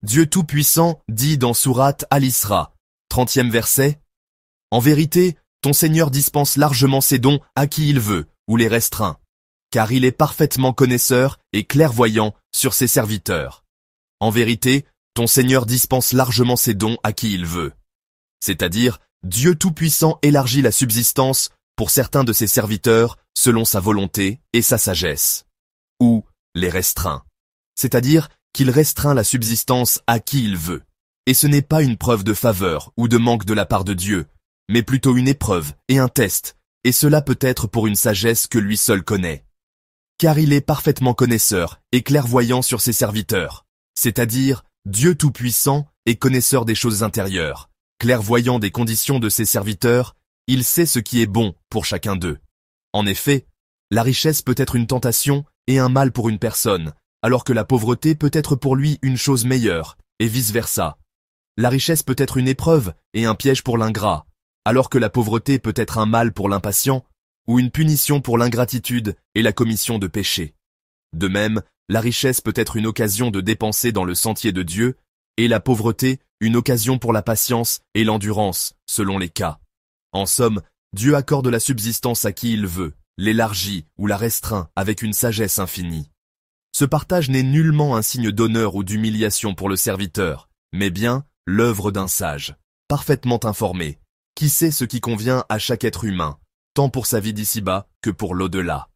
Dieu Tout-Puissant dit dans Sourate Al-Isra, 30e verset, « En vérité, ton Seigneur dispense largement ses dons à qui il veut, ou les restreint, car il est parfaitement connaisseur et clairvoyant sur ses serviteurs. En vérité, ton Seigneur dispense largement ses dons à qui il veut. » C'est-à-dire, Dieu Tout-Puissant élargit la subsistance pour certains de ses serviteurs selon sa volonté et sa sagesse. Ou les restreint. C'est-à-dire qu'il restreint la subsistance à qui il veut. Et ce n'est pas une preuve de faveur ou de manque de la part de Dieu, mais plutôt une épreuve et un test, et cela peut être pour une sagesse que lui seul connaît. Car il est parfaitement connaisseur et clairvoyant sur ses serviteurs, c'est-à-dire Dieu Tout-Puissant et connaisseur des choses intérieures, clairvoyant des conditions de ses serviteurs, il sait ce qui est bon pour chacun d'eux. En effet, la richesse peut être une tentation et un mal pour une personne, alors que la pauvreté peut être pour lui une chose meilleure, et vice-versa. La richesse peut être une épreuve et un piège pour l'ingrat, alors que la pauvreté peut être un mal pour l'impatient, ou une punition pour l'ingratitude et la commission de péché. De même, la richesse peut être une occasion de dépenser dans le sentier de Dieu, et la pauvreté une occasion pour la patience et l'endurance, selon les cas. En somme, Dieu accorde la subsistance à qui il veut, l'élargit ou la restreint avec une sagesse infinie. Ce partage n'est nullement un signe d'honneur ou d'humiliation pour le serviteur, mais bien l'œuvre d'un sage, parfaitement informé, qui sait ce qui convient à chaque être humain, tant pour sa vie d'ici-bas que pour l'au-delà.